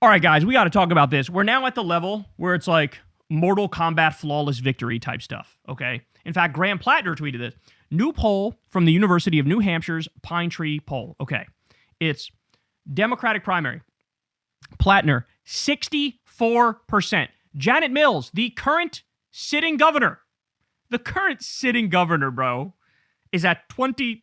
All right, guys, we got to talk about this. We're now at the level where it's like Mortal Kombat flawless victory type stuff, okay? In fact, Graham Plattner tweeted this. New poll from the University of New Hampshire's Pine Tree poll. Okay, it's Democratic primary. Plattner, 64%. Janet Mills, the current sitting governor, bro, is at 26%.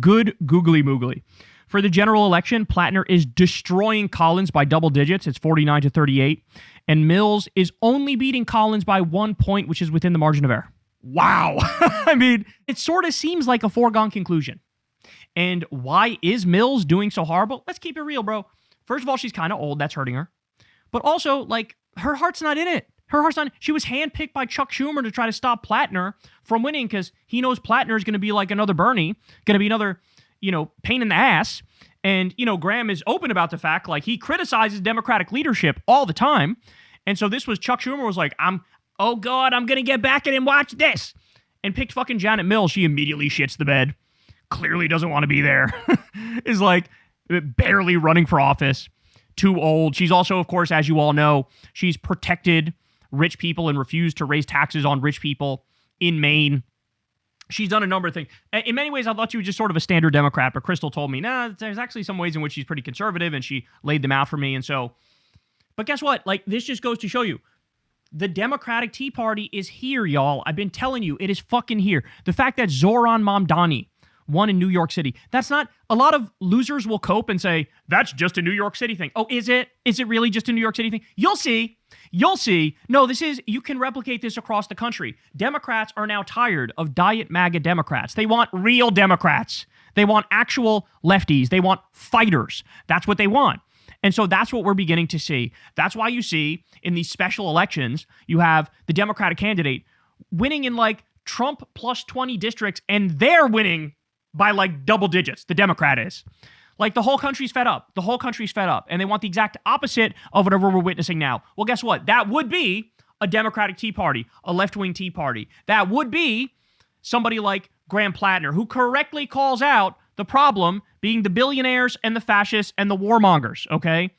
Good googly moogly. For the general election, Plattner is destroying Collins by double digits. It's 49-38. And Mills is only beating Collins by 1 point, which is within the margin of error. Wow. I mean, it sort of seems like a foregone conclusion. And why is Mills doing so horrible? Let's keep it real, bro. First of all, she's kind of old. That's hurting her. But also, like, her heart's not in it. She was handpicked by Chuck Schumer to try to stop Plattner from winning because he knows Plattner is going to be like another Bernie, going to be another, pain in the ass. And, Graham is open about the fact, like, he criticizes Democratic leadership all the time. And so this was Chuck Schumer was like, oh God, I'm going to get back at him, watch this. And picked fucking Janet Mills. She immediately shits the bed. Clearly doesn't want to be there. Is like barely running for office. Too old. She's also, of course, as you all know, she's protected rich people and refused to raise taxes on rich people in Maine. She's done a number of things. In many ways, I thought she was just sort of a standard Democrat, but Crystal told me, nah, there's actually some ways in which she's pretty conservative, and she laid them out for me. And so, but guess what? Like, this just goes to show you, the Democratic Tea Party is here, y'all. I've been telling you, it is fucking here. The fact that Zohran Mamdani won in New York City, that's not, a lot of losers will cope and say, that's just a New York City thing. Oh, is it? Is it really just a New York City thing? You'll see. No, you can replicate this across the country. Democrats are now tired of diet MAGA Democrats. They want real Democrats. They want actual lefties. They want fighters. That's what they want. And so that's what we're beginning to see. That's why you see in these special elections, you have the Democratic candidate winning in like Trump plus 20 districts, and they're winning by like double digits. The Democrat is. Like, the whole country's fed up. And they want the exact opposite of whatever we're witnessing now. Well, guess what? That would be a Democratic Tea Party, a left-wing Tea Party. That would be somebody like Graham Plattner, who correctly calls out the problem being the billionaires and the fascists and the warmongers, okay?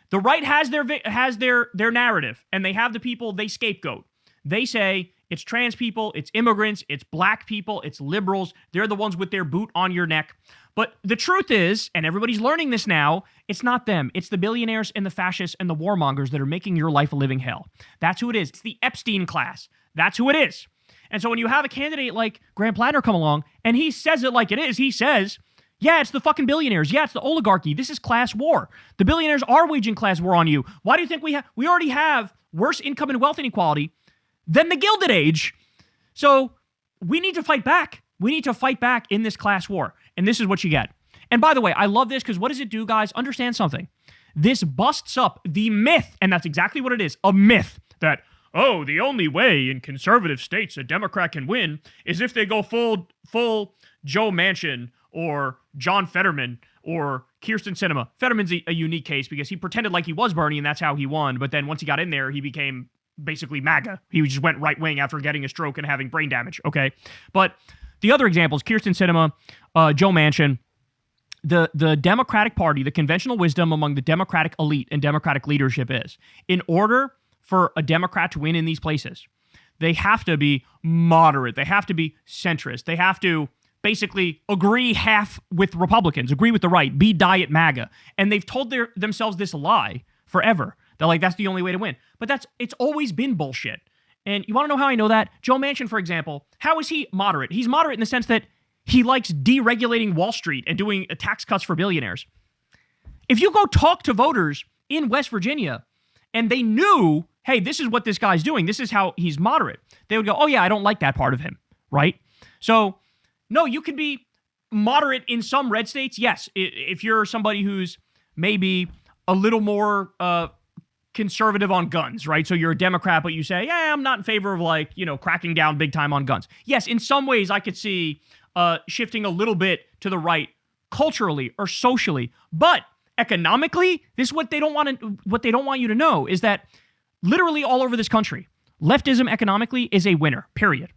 The right has their narrative, and they have the people they scapegoat. They say it's trans people, it's immigrants, it's black people, it's liberals. They're the ones with their boot on your neck. But the truth is, and everybody's learning this now, it's not them. It's the billionaires and the fascists and the warmongers that are making your life a living hell. That's who it is. It's the Epstein class. That's who it is. And so when you have a candidate like Graham Plattner come along, and he says it like it is, he says, yeah, it's the fucking billionaires. Yeah, it's the oligarchy. This is class war. The billionaires are waging class war on you. Why do you think we already have worse income and wealth inequality than the Gilded Age? So we need to fight back. We need to fight back in this class war. And this is what you get. And by the way, I love this because what does it do, guys? Understand something. This busts up the myth, and that's exactly what it is, a myth that, oh, the only way in conservative states a Democrat can win is if they go full Joe Manchin or John Fetterman or Kyrsten Sinema. Fetterman's a unique case because he pretended like he was Bernie and that's how he won. But then once he got in there, he became basically MAGA. He just went right wing after getting a stroke and having brain damage, okay? But the other examples, Kyrsten Sinema, Joe Manchin, the Democratic Party, the conventional wisdom among the Democratic elite and Democratic leadership is, in order for a Democrat to win in these places, they have to be moderate. They have to be centrist. They have to basically agree half with Republicans, agree with the right, be diet MAGA. And they've told themselves this lie forever. They're like, that's the only way to win. But it's always been bullshit. And you want to know how I know that? Joe Manchin, for example, how is he moderate? He's moderate in the sense that he likes deregulating Wall Street and doing tax cuts for billionaires. If you go talk to voters in West Virginia and they knew, hey, this is what this guy's doing, this is how he's moderate, they would go, oh yeah, I don't like that part of him, right? So, no, you could be moderate in some red states. Yes, if you're somebody who's maybe a little more conservative on guns, right? So you're a Democrat, but you say, yeah, I'm not in favor of cracking down big time on guns. Yes, in some ways I could see shifting a little bit to the right culturally or socially, but economically, this is what they don't want you to know is that literally all over this country, leftism economically is a winner, period.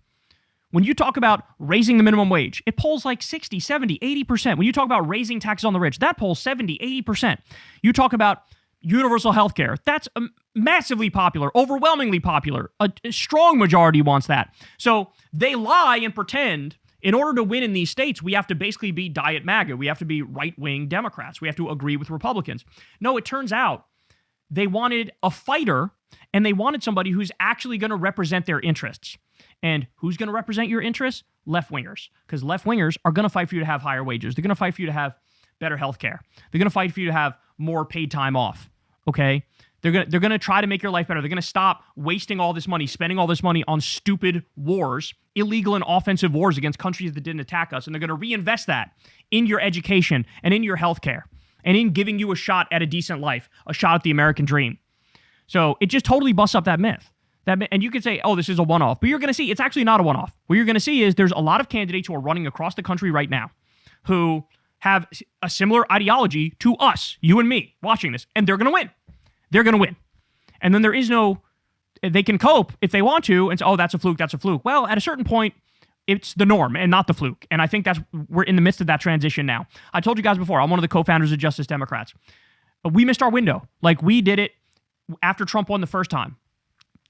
When you talk about raising the minimum wage, it polls like 60, 70, 80%. When you talk about raising taxes on the rich, that polls 70, 80%. You talk about universal health care, that's massively popular, overwhelmingly popular. A strong majority wants that. So they lie and pretend in order to win in these states, we have to basically be diet MAGA. We have to be right-wing Democrats. We have to agree with Republicans. No, it turns out they wanted a fighter, and they wanted somebody who's actually going to represent their interests. And who's going to represent your interests? Left-wingers. Because left-wingers are going to fight for you to have higher wages. They're going to fight for you to have better health care. They're going to fight for you to have more paid time off, okay? They're going to try to make your life better. They're going to stop wasting all this money, spending all this money on stupid wars, illegal and offensive wars against countries that didn't attack us, and they're going to reinvest that in your education and in your health care and in giving you a shot at a decent life, a shot at the American dream. So it just totally busts up that myth. And you could say, oh, this is a one-off. But you're going to see it's actually not a one-off. What you're going to see is there's a lot of candidates who are running across the country right now who have a similar ideology to us, you and me, watching this. And they're going to win. They're going to win. And then there is no, they can cope if they want to and say, oh, that's a fluke, that's a fluke. Well, at a certain point, it's the norm and not the fluke. And I think we're in the midst of that transition now. I told you guys before, I'm one of the co-founders of Justice Democrats. We missed our window. Like, we did it after Trump won the first time.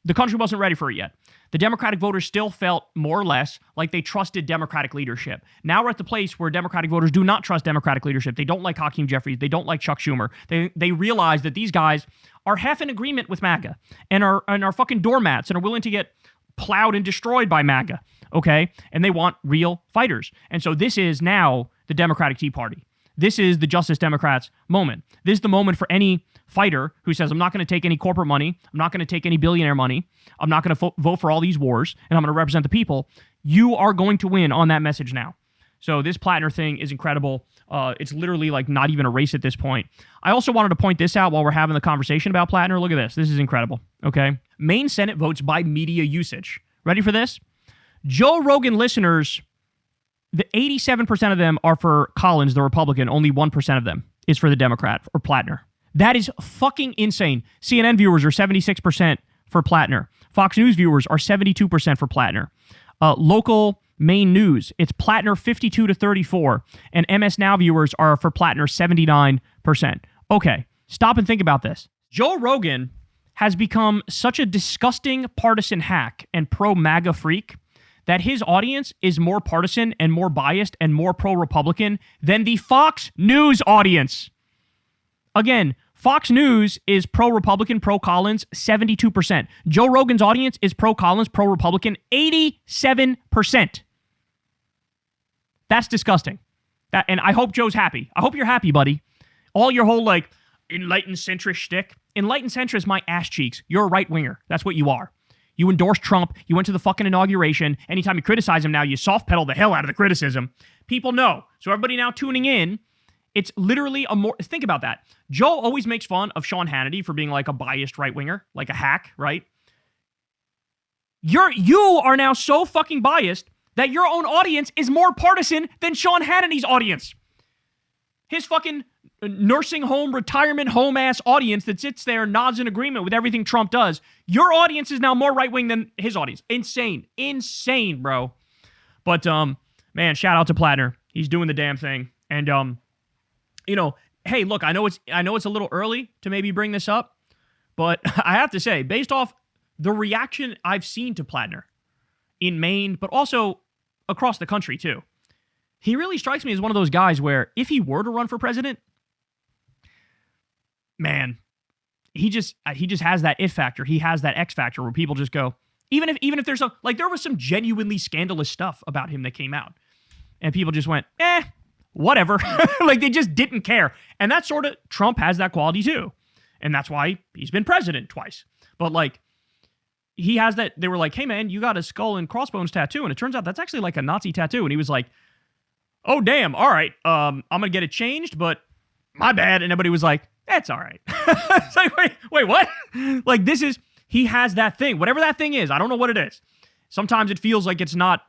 The country wasn't ready for it yet. The Democratic voters still felt more or less like they trusted Democratic leadership. Now we're at the place where Democratic voters do not trust Democratic leadership. They don't like Hakeem Jeffries. They don't like Chuck Schumer. They realize that these guys are half in agreement with MAGA and are fucking doormats and are willing to get plowed and destroyed by MAGA, okay? And they want real fighters. And so this is now the Democratic Tea Party. This is the Justice Democrats moment. This is the moment for any fighter who says, I'm not going to take any corporate money. I'm not going to take any billionaire money. I'm not going to vote for all these wars, and I'm going to represent the people. You are going to win on that message now. So this Plattner thing is incredible. It's literally like not even a race at this point. I also wanted to point this out while we're having the conversation about Plattner. Look at this. This is incredible, okay? Maine Senate votes by media usage. Ready for this? Joe Rogan listeners, the 87% of them are for Collins, the Republican. Only 1% of them is for the Democrat or Plattner. That is fucking insane. CNN viewers are 76% for Plattner. Fox News viewers are 72% for Plattner. Local Maine news, it's Plattner 52 to 34, and MS Now viewers are for Plattner 79%. Okay, stop and think about this. Joe Rogan has become such a disgusting partisan hack and pro-MAGA freak that his audience is more partisan and more biased and more pro-Republican than the Fox News audience. Again, Fox News is pro-Republican, pro-Collins, 72%. Joe Rogan's audience is pro-Collins, pro-Republican, 87%. That's disgusting. And I hope Joe's happy. I hope you're happy, buddy. All your whole, like, enlightened centrist shtick. Enlightened centrist, my ass cheeks. You're a right-winger. That's what you are. You endorse Trump. You went to the fucking inauguration. Anytime you criticize him now, you soft pedal the hell out of the criticism. People know. So everybody now tuning in, it's literally a more... Think about that. Joe always makes fun of Sean Hannity for being like a biased right-winger, like a hack, right? You are now so fucking biased that your own audience is more partisan than Sean Hannity's audience. His fucking nursing home, retirement home-ass audience that sits there and nods in agreement with everything Trump does. Your audience is now more right-wing than his audience. Insane. Insane, bro. But, man, shout out to Plattner. He's doing the damn thing. And, you know, hey, look, I know it's a little early to maybe bring this up, but I have to say, based off the reaction I've seen to Plattner in Maine, but also across the country too, he really strikes me as one of those guys where if he were to run for president, man, he just has that it factor. He has that X factor where people just go, even if there's there was some genuinely scandalous stuff about him that came out, and people just went, whatever. Like, they just didn't care. And that's sort of, Trump has that quality too. And that's why he's been president twice. But like, he has that, they were like, hey man, you got a skull and crossbones tattoo. And it turns out that's actually like a Nazi tattoo. And he was like, oh damn, all right, I'm going to get it changed, but my bad. And everybody was like, that's all right. It's like, wait, what? Like, he has that thing, whatever that thing is. I don't know what it is. Sometimes it feels like it's not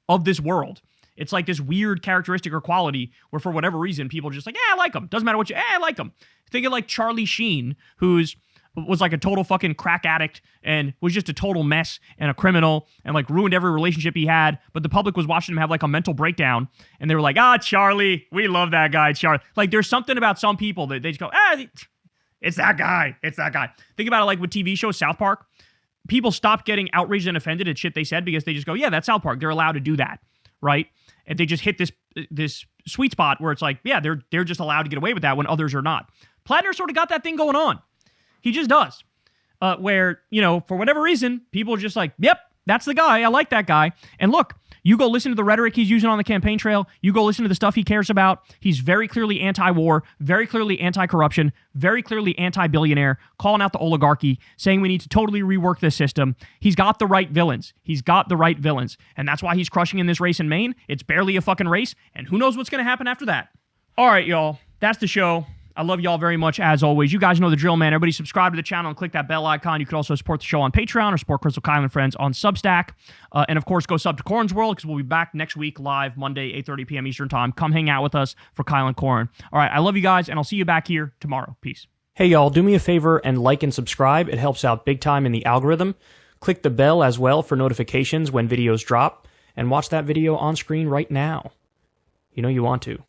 of this world. It's like this weird characteristic or quality where for whatever reason, people are just like, I like him. Doesn't matter what I like him. Think of like Charlie Sheen, who's was like a total fucking crack addict and was just a total mess and a criminal and like ruined every relationship he had. But the public was watching him have like a mental breakdown and they were like, Charlie, we love that guy, Charlie. Like there's something about some people that they just go, it's that guy. It's that guy. Think about it like with TV shows, South Park. People stopped getting outraged and offended at shit they said because they just go, yeah, that's South Park. They're allowed to do that, right? And they just hit this sweet spot where it's like, yeah, they're just allowed to get away with that when others are not. Plattner sort of got that thing going on. He just does. Where, for whatever reason, people are just like, yep, that's the guy. I like that guy. And look, you go listen to the rhetoric he's using on the campaign trail. You go listen to the stuff he cares about. He's very clearly anti-war, very clearly anti-corruption, very clearly anti-billionaire, calling out the oligarchy, saying we need to totally rework this system. He's got the right villains. And that's why he's crushing in this race in Maine. It's barely a fucking race. And who knows what's going to happen after that. All right, y'all. That's the show. I love y'all very much, as always. You guys know the drill, man. Everybody subscribe to the channel and click that bell icon. You can also support the show on Patreon or support Crystal Kyle and Friends on Substack. And, of course, go sub to Corin's World because we'll be back next week live, Monday, 8:30 p.m. Eastern Time. Come hang out with us for Kyle and Corin. All right, I love you guys, and I'll see you back here tomorrow. Peace. Hey, y'all, do me a favor and like and subscribe. It helps out big time in the algorithm. Click the bell as well for notifications when videos drop. And watch that video on screen right now. You know you want to.